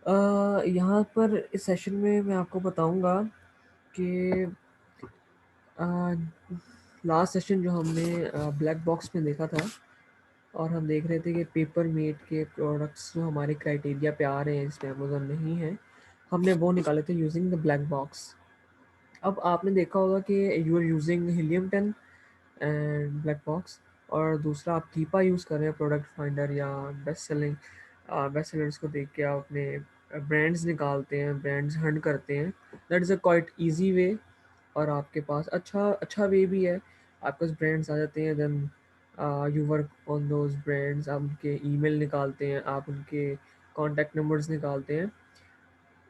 यहाँ पर इस सेशन में मैं आपको बताऊँगा कि लास्ट सेशन जो हमने ब्लैक बॉक्स में देखा था और हम देख रहे थे कि पेपर मेड के प्रोडक्ट्स जो हमारे क्राइटेरिया पे आ रहे हैं जिसमें अमेज़न नहीं है, हमने वो निकाले थे यूजिंग द ब्लैक बॉक्स। अब आपने देखा होगा कि you are using helium 10 and black box, और दूसरा आप कीपा यूज़ कर रहे हैं प्रोडक्ट फाइंडर या बेस्ट सेलर्स को देख के आप अपने ब्रांड्स निकालते हैं, ब्रांड्स हंट करते हैं। That is a quite easy way, और आपके पास अच्छा अच्छा वे भी है। आपके पास ब्रांड्स आ जाते हैं, then you work on those brands, आप उनके ईमेल निकालते हैं, आप उनके कॉन्टैक्ट नंबर्स निकालते हैं।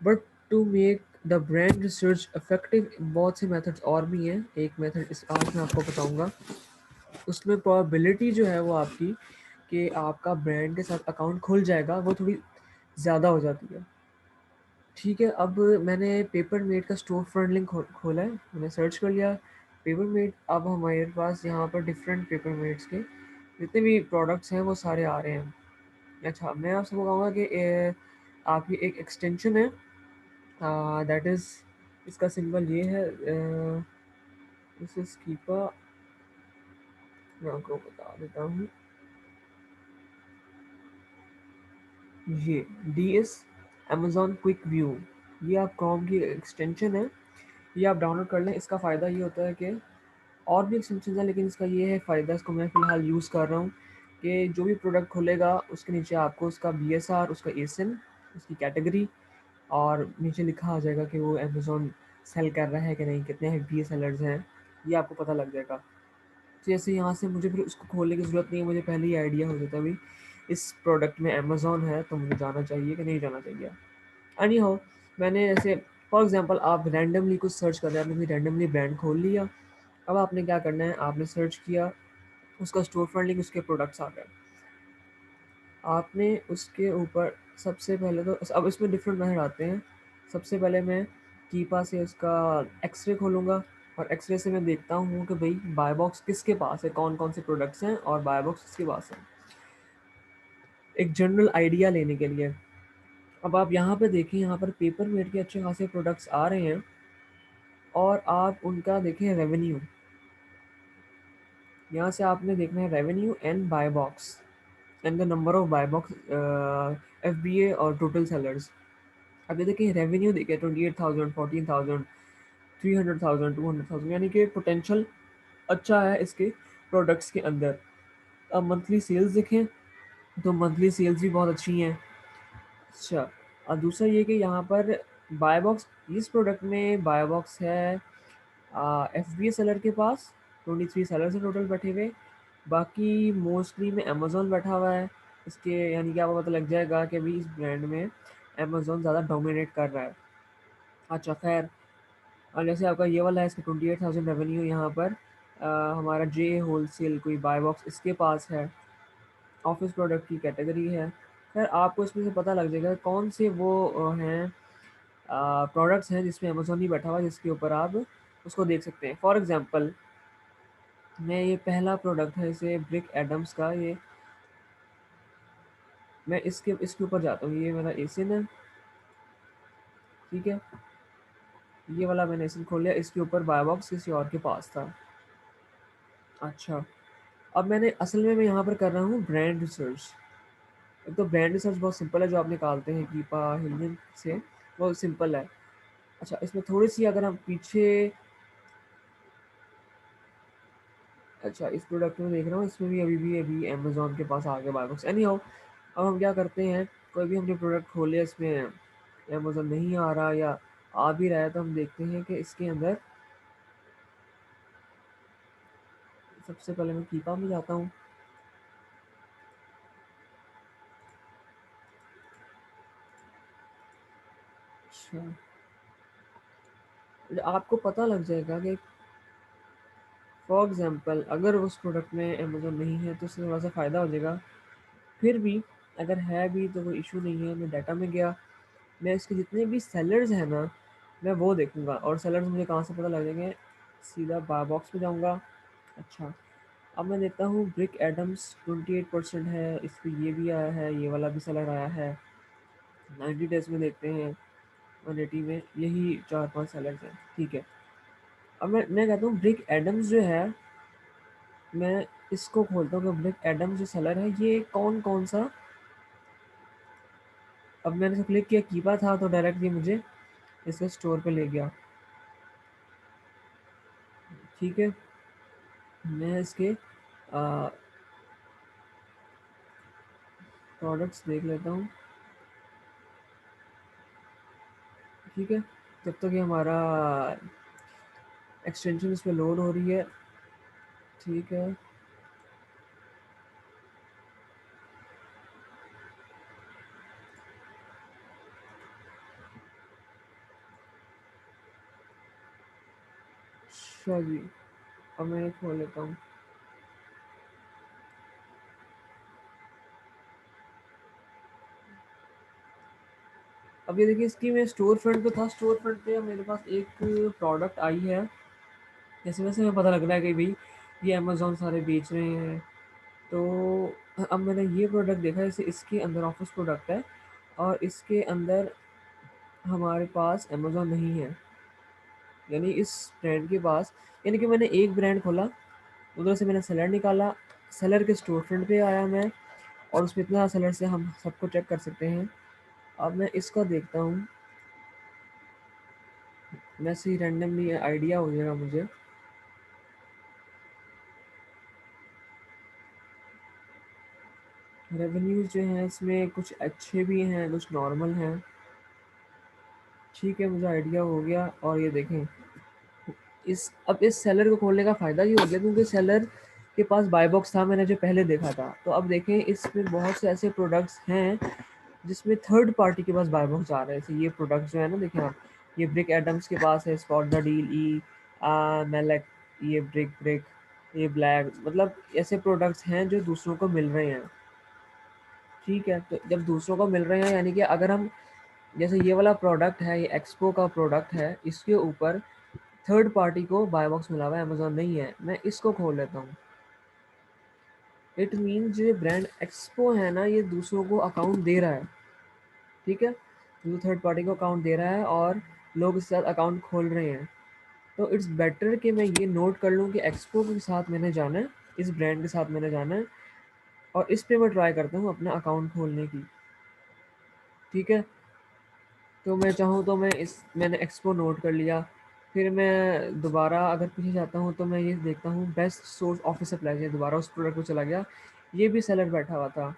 But to make the brand research effective बहुत से मेथड्स और भी हैं। एक मेथड इस आज मैं आपको बताऊंगा, उसमें प्रोबेबिलिटी जो है वो आपकी कि आपका ब्रांड के साथ अकाउंट खुल जाएगा वो थोड़ी ज़्यादा हो जाती है। ठीक है, अब मैंने पेपर मेड का स्टोर फ्रंट लिंक खोला है, मैंने सर्च कर लिया पेपर मेड। अब हमारे पास यहाँ पर डिफरेंट पेपर मेड्स के जितने भी प्रोडक्ट्स हैं वो सारे आ रहे हैं। अच्छा, मैं आपसे बताऊँगा कि आपकी एक एक्सटेंशन है, दैट इज़, इसका सिंबल ये है, दिस इज कीपा। मैं आपको बता देता हूँ, ये D S Amazon quick view, ये आप क्रोम की एक्सटेंशन है, ये आप डाउनलोड कर लें। इसका फ़ायदा ये होता है कि और भी एक्सटेंशन है, लेकिन इसका ये है फ़ायदा, इसको मैं फ़िलहाल यूज़ कर रहा हूँ, कि जो भी प्रोडक्ट खुलेगा उसके नीचे आपको उसका बी एस आर, उसका एसिन, उसकी कैटेगरी, और नीचे लिखा आ जाएगा कि वो अमेज़ॉन सेल कर रहा है कि नहीं, कितने हैवी सेलर्स हैं, ये आपको पता लग जाएगा। तो जैसे यहाँ से मुझे फिर उसको खोलने की ज़रूरत नहीं है, मुझे पहले ही आइडिया हो जाता है भाई इस प्रोडक्ट में अमेज़ॉन है तो मुझे जाना चाहिए कि नहीं जाना चाहिए। एनी हाउ, मैंने जैसे फॉर एग्जांपल आप रैंडमली कुछ सर्च कर रहे हैं, आपने रैंडमली ब्रांड खोल लिया। अब आपने क्या करना है, आपने सर्च किया, उसका स्टोर फ्रंट लिंक, उसके प्रोडक्ट्स आ गए, आपने उसके ऊपर सबसे पहले तो अब इसमें डिफरेंट मेथड आते हैं। सबसे पहले मैं कीपा से उसका एक्सरे खोलूँगा, और एक्सरे से मैं देखता हूँ कि भाई बाय बॉक्स किसके पास है, कौन कौन से प्रोडक्ट्स हैं और बाय बॉक्स किसके पास है, एक जनरल आइडिया लेने के लिए। अब आप यहाँ पे देखिए, यहाँ पर पेपर मेड के अच्छे खासे प्रोडक्ट्स आ रहे हैं, और आप उनका देखें रेवेन्यू, यहाँ से आपने देखना है revenue and buy box and the number of buy box, F B A और टोटल सेलर्स। अब ये देखिए रेवेन्यू देखिए 28,000, 14,000, 300,000, 200,000, यानी कि पोटेंशियल अच्छा है इसके प्रोडक्ट्स के अंदर। अब मंथली सेल्स देखें तो मंथली सेल्स भी बहुत अच्छी हैं। अच्छा, और दूसरा ये कि यहाँ पर बाय बॉक्स, इस प्रोडक्ट में बाय बॉक्स है एफ बी ए सेलर के पास, 23 सेलर से टोटल बैठे हुए, बाकी मोस्टली में अमेज़ॉन बैठा हुआ है इसके, यानी कि आपको पता लग जाएगा कि अभी इस ब्रांड में अमेज़ॉन ज़्यादा डोमिनेट कर रहा है। अच्छा खैर, और जैसे आपका ये वाला है, इसका 28,000 रेवेन्यू, यहाँ पर हमारा जे होलसेल कोई बाय बॉक्स इसके पास है, ऑफिस प्रोडक्ट की कैटेगरी है। खैर आपको इसमें से पता लग जाएगा कौन से वो हैं प्रोडक्ट्स हैं जिसमें अमेज़ॉन ही बैठा हुआ है, जिसके ऊपर आप उसको देख सकते हैं। फॉर एग्जांपल, मैं ये पहला प्रोडक्ट है इसे ब्रिक एडम्स का, ये मैं इसके इसके ऊपर जाता हूँ, ये मेरा एसिन है, ठीक है, ये वाला मैंने एसिन खोल लिया, इसके ऊपर बाय बॉक्स किसी और के पास था। अच्छा, अब मैंने असल में मैं यहाँ पर कर रहा हूँ ब्रांड रिसर्च। एक तो ब्रांड रिसर्च बहुत सिंपल है, जो आप निकालते हैं कीपा हिलियन से, बहुत सिंपल है। अच्छा, इसमें थोड़ी सी अगर हम पीछे, अच्छा इस प्रोडक्ट में देख रहा हूँ, इसमें भी अभी अमेज़ॉन के पास आ गया बाय बॉक्स। एनी हाउ, अब हम क्या करते हैं, कोई भी हमने प्रोडक्ट खोले, इसमें अमेज़ॉन नहीं आ रहा या आ भी रहा है, तो हम देखते हैं कि इसके अंदर सबसे पहले मैं कीपा में जाता हूँ। अच्छा, आपको पता लग जाएगा कि फॉर एग्जांपल अगर उस प्रोडक्ट में अमेज़ॉन नहीं है तो उससे थोड़ा सा फ़ायदा हो जाएगा। फिर भी अगर है भी तो कोई इशू नहीं है, मैं डाटा में गया, मैं इसके जितने भी सेलर्स हैं ना, मैं वो देखूंगा, और सेलर्स मुझे कहाँ से पता लग जाएंगे, सीधा बाय बॉक्स में जाऊंगा। अच्छा, अब मैं देखता हूँ ब्रिक एडम्स 28% है, इस पर ये भी आया है, ये वाला भी सेलर आया है। 90 डेज़ में देखते हैं 180 में यही 4-5 सेलर्स हैं, ठीक है। अब मैं कहता हूँ ब्रिक एडम्स जो है, मैं इसको खोलता हूँ कि ब्रिक एडम्स जो सेलर है ये कौन सा। अब मैंने इसे क्लिक किया, कीपा था तो डायरेक्ट ये मुझे इसके स्टोर पे ले गया, ठीक है। मैं इसके प्रोडक्ट्स देख लेता हूँ, ठीक है। जब तक ये हमारा एक्सटेंशन इस पर लोड हो रही है, ठीक है। अच्छा जी, अब मैं ये खोल लेता हूँ। अब ये देखिए इसकी मैं स्टोर फ्रंट पे था, स्टोर फ्रंट पे मेरे पास एक प्रोडक्ट आई है, जैसे वैसे हमें पता लग रहा है कि भाई ये अमेज़ोन सारे बेच रहे हैं। तो अब मैंने ये प्रोडक्ट देखा, जैसे इसके अंदर ऑफिस प्रोडक्ट है और इसके अंदर हमारे पास अमेज़ोन नहीं है, यानी इस ब्रांड के पास, यानी कि मैंने एक ब्रांड खोला, उधर से मैंने सेलर निकाला, सेलर के स्टोर फ्रंट पे आया मैं, और उसमें इतना सेलर से हम सबको चेक कर सकते हैं। अब मैं इसका देखता हूँ, वैसे ही रैंडमली आइडिया हो जाएगा मुझे। रेवेन्यूज़ जो हैं इसमें कुछ अच्छे भी हैं, कुछ नॉर्मल हैं, ठीक है, मुझे आइडिया हो गया। और ये देखें, इस सेलर को खोलने का फ़ायदा ये हो गया क्योंकि सेलर के पास बाय बॉक्स था, मैंने जो पहले देखा था। तो अब देखें इसमें बहुत से ऐसे प्रोडक्ट्स हैं जिसमें थर्ड पार्टी के पास बाय बॉक्स आ रहे हैं। जैसे ये प्रोडक्ट जो है ना, देखें आप, ये ब्रिक एडम्स के पास है, spot the deal, E maleic, ये ब्रिक ब्रिक, ये ब्लैक, मतलब ऐसे प्रोडक्ट्स हैं जो दूसरों को मिल रहे हैं, ठीक है। तो जब दूसरों को मिल रहे हैं, यानी कि अगर हम, जैसे ये वाला प्रोडक्ट है, ये एक्सपो का प्रोडक्ट है, इसके ऊपर थर्ड पार्टी को बाय बॉक्स मिला हुआ है, अमेज़न नहीं है, मैं इसको खोल लेता हूँ। इट मीन्स ये ब्रांड एक्सपो है ना, ये दूसरों को अकाउंट दे रहा है, ठीक है। तो थर्ड पार्टी को अकाउंट दे रहा है और लोग इसके साथ अकाउंट खोल रहे हैं। तो इट्स बेटर कि मैं ये नोट कर लूँ कि एक्सपो के साथ मैंने जाना है, इस ब्रांड के साथ मैंने जाना है, और इस पे मैं ट्राई करता हूँ अपना अकाउंट खोलने की, ठीक है। तो मैं चाहूँ तो मैंने एक्सपो नोट कर लिया, फिर मैं दोबारा अगर पीछे जाता हूँ तो मैं ये देखता हूँ बेस्ट सोर्स ऑफिस सप्लाई से, दोबारा उस प्रोडक्ट को चला गया, ये भी सेलर बैठा हुआ था।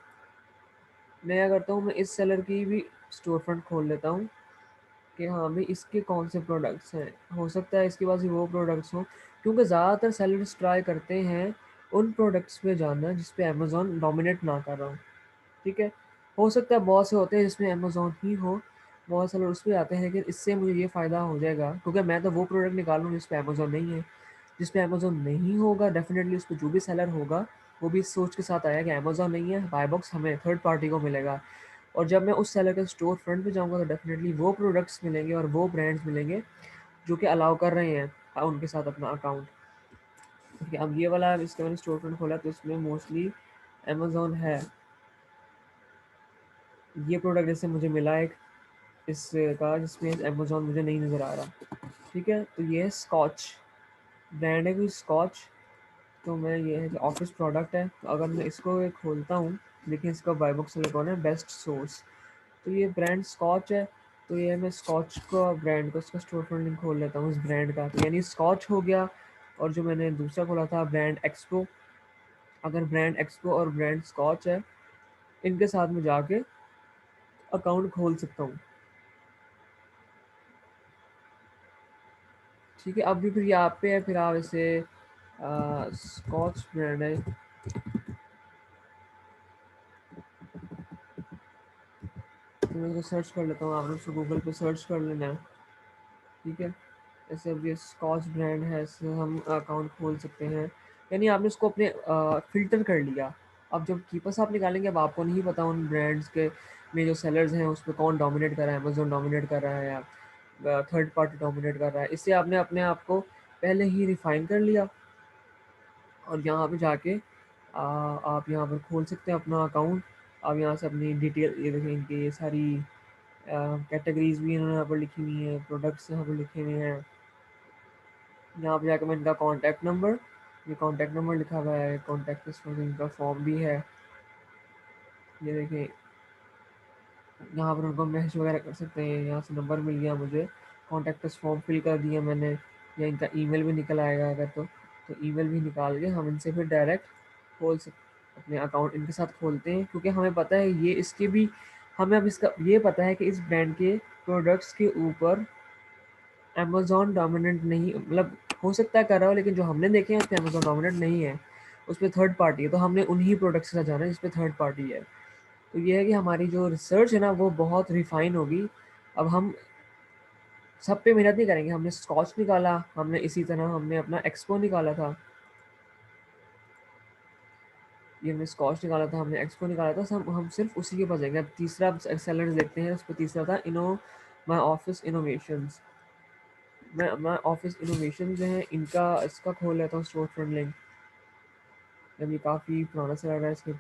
मैं क्या करता हूँ, मैं इस सेलर की भी स्टोर फ्रंट खोल लेता हूँ कि हाँ भाई इसके कौन से प्रोडक्ट्स हैं, हो सकता है इसके पास ही वो प्रोडक्ट्स हों, क्योंकि ज़्यादातर सेलर्स ट्राई करते हैं उन प्रोडक्ट्स पे जाना जिस पे अमेज़ॉन डोमिनेट ना कर रहा हो, ठीक है। हो सकता है बहुत से होते हैं जिसमें अमेज़ॉन ही हो, बहुत से लोग उस पे आते हैं, लेकिन इससे मुझे ये फ़ायदा हो जाएगा क्योंकि मैं तो वो प्रोडक्ट निकालूँ जिस पे अमेज़ॉन नहीं है। जिस पे अमेज़ॉन नहीं होगा डेफ़िनेटली उस पे जो भी सेलर होगा वो भी इस सोच के साथ आया कि अमेज़ॉन नहीं है, बाय बॉक्स हमें थर्ड पार्टी को मिलेगा। और जब मैं उस सेलर के स्टोर फ्रंट पे जाऊँगा तो डेफ़िनेटली वो प्रोडक्ट्स मिलेंगे और वो ब्रांड्स मिलेंगे जो कि अलाउ कर रहे हैं उनके साथ अपना अकाउंट। ठीक है, अब ये वाला इसका मैंने स्टोर फ्रंट खोला तो इसमें मोस्टली अमेज़ॉन है। ये प्रोडक्ट जैसे मुझे मिला एक इसका जिसमें अमेज़ॉन मुझे नहीं नज़र आ रहा, ठीक है। तो ये है स्कॉच, ब्रांड है कोई स्कॉच। तो मैं ये है ऑफिस प्रोडक्ट है, तो अगर मैं इसको एक खोलता हूँ, देखिए इसका बाय बॉक्स सेलर कौन है, बेस्ट सोर्स। तो ये ब्रांड स्कॉच है, तो ये मैं स्कॉच का ब्रांड का उसका स्टोर फ्रंट लिंक खोल लेता हूँ इस ब्रांड का, तो यानी स्कॉच हो गया। और जो मैंने दूसरा खोला था ब्रांड एक्सपो, अगर ब्रांड एक्सपो और ब्रांड स्कॉच है, इनके साथ में जाके अकाउंट खोल सकता हूँ, ठीक है। अब भी फिर यहाँ पे है, फिर आप इसे स्कॉच ब्रांड है, तो मैं इसको सर्च कर लेता हूँ, आपने उसको गूगल पे सर्च कर लेना है, ठीक है। जैसे अब ये स्कॉच ब्रांड है, इससे हम अकाउंट खोल सकते हैं, यानी आपने उसको अपने फ़िल्टर कर लिया। अब जब कीपर्स आप निकालेंगे, अब आपको नहीं पता उन ब्रांड्स के में जो सेलर्स हैं उस पे कौन डोमिनेट कर रहा है, अमेज़न डोमिनेट कर रहा है या थर्ड पार्टी डोमिनेट कर रहा है। इससे आपने अपने आप को पहले ही रिफ़ाइन कर लिया और यहाँ पे जाके आप यहाँ पर खोल सकते हैं अपना अकाउंट। आप यहाँ से अपनी डिटेल, ये देखें इनकी ये सारी कैटेगरीज भी इन्होंने यहाँ पर लिखी हुई हैं, प्रोडक्ट्स यहाँ पर लिखे हुए हैं। यहाँ पे जाकर मैं इनका कॉन्टैक्ट नंबर, ये कॉन्टैक्ट नंबर लिखा हुआ है, कॉन्टैक्ट इनका फॉर्म भी है, ये देखिए यहाँ पर उनको मैसेज वगैरह कर सकते हैं। यहाँ से नंबर मिल गया मुझे, कॉन्टैक्ट अस फॉर्म फिल कर दिया मैंने, या इनका ईमेल भी निकल आएगा अगर तो ईमेल भी निकाल के हम इनसे फिर डायरेक्ट खोल सकते, अपने अकाउंट इनके साथ खोलते हैं। क्योंकि हमें पता है ये इसके भी, हमें अब इसका ये पता है कि इस ब्रांड के प्रोडक्ट्स के ऊपर अमेज़न डोमिनेंट नहीं, मतलब हो सकता है कर रहा हो, लेकिन जो हमने देखे हैं उस पे अमेज़न डोमिनेंट नहीं है, उस पे थर्ड पार्टी है। तो हमने उन्हीं प्रोडक्ट्स के साथ जाना है जिस पे थर्ड पार्टी है। तो ये है कि हमारी जो रिसर्च है ना वो बहुत रिफाइन होगी। अब हम सब पे मेहनत नहीं करेंगे। हमने स्कॉच निकाला, हमने इसी तरह हमने अपना एक्सपो निकाला था, ये हमने स्कॉच निकाला था, हमने एक्सपो निकाला था। हम सिर्फ उसी के पास जाएंगे। अब तीसरा सेलर देखते हैं, उस पर तीसरा था माई ऑफिस इनोवेशंस। मैं ऑफिस इनोवेशन जो है इनका इसका खोल लेता हूँ स्टोर फ्रंट लिंक। जब ये काफ़ी पुराना सा लग रहा है, इसके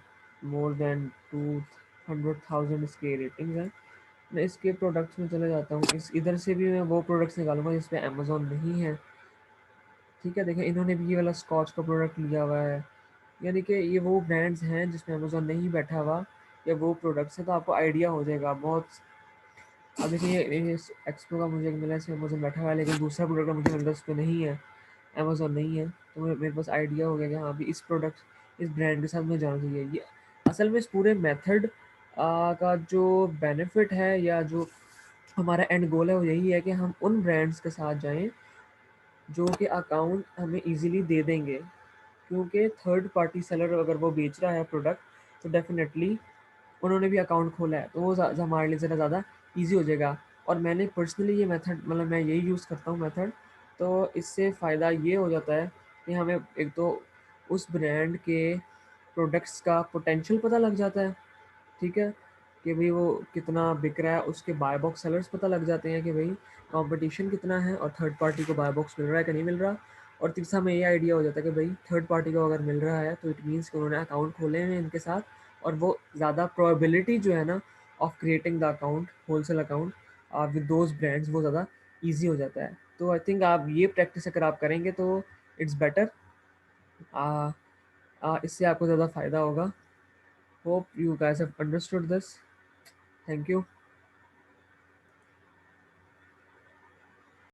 मोर देन 200,000 इसके रेटिंग्स हैं। मैं इसके प्रोडक्ट्स में चले जाता हूँ, इस इधर से भी मैं वो प्रोडक्ट्स निकालूंगा जिस पे अमेज़न नहीं है। ठीक है, देखें इन्होंने भी ये वाला स्कॉच का प्रोडक्ट लिया हुआ है, यानी कि ये वो ब्रांड्स हैं जिसमें अमेज़न नहीं बैठा हुआ, या वो प्रोडक्ट्स हैं। तो आपको आइडिया हो जाएगा बहुत। अब देखिए ये एक्सपो का मुझे मिला, इसमें अमेज़न बैठा हुआ है, लेकिन दूसरा प्रोडक्ट मुझे मिल रहा है उस पर नहीं है, अमेज़न नहीं है। तो मेरे पास आइडिया हो गया कि हाँ अभी इस प्रोडक्ट इस ब्रांड के साथ मुझे जाना चाहिए। ये असल में इस पूरे मेथड का जो बेनिफिट है, या जो हमारा एंड गोल है, वो यही है कि हम उन ब्रांड्स के साथ जाएं जो कि अकाउंट हमें इजीली दे देंगे। क्योंकि थर्ड पार्टी सेलर अगर वो बेच रहा है प्रोडक्ट, तो डेफिनेटली उन्होंने भी अकाउंट खोला है, तो वो हमारे लिए ज़रा ज़्यादा ईजी हो जाएगा। और मैंने पर्सनली ये मेथड, मतलब मैं यही यूज़ करता हूँ मेथड। तो इससे फ़ायदा ये हो जाता है कि हमें एक तो उस ब्रांड के प्रोडक्ट्स का पोटेंशियल पता लग जाता है, ठीक है, कि भाई वो कितना बिक रहा है। उसके बाय बॉक्स सेलर्स पता लग जाते हैं कि भाई कंपटीशन कितना है, और थर्ड पार्टी को बाय बॉक्स मिल रहा है कि नहीं मिल रहा। और तीसरा में ये आइडिया हो जाता है कि भाई थर्ड पार्टी को अगर मिल रहा है तो इट मीन्स कि उन्होंने अकाउंट खोले हैं इनके साथ, और वो ज़्यादा प्रोबेबिलिटी जो है ना of creating the account, wholesale account with those brands, वो ज़्यादा ईजी हो जाता है। तो आई थिंक आप ये प्रैक्टिस अगर आप करेंगे तो इट्स बेटर, इससे आपको ज़्यादा फ़ायदा होगा। Hope you guys have understood this. Thank you.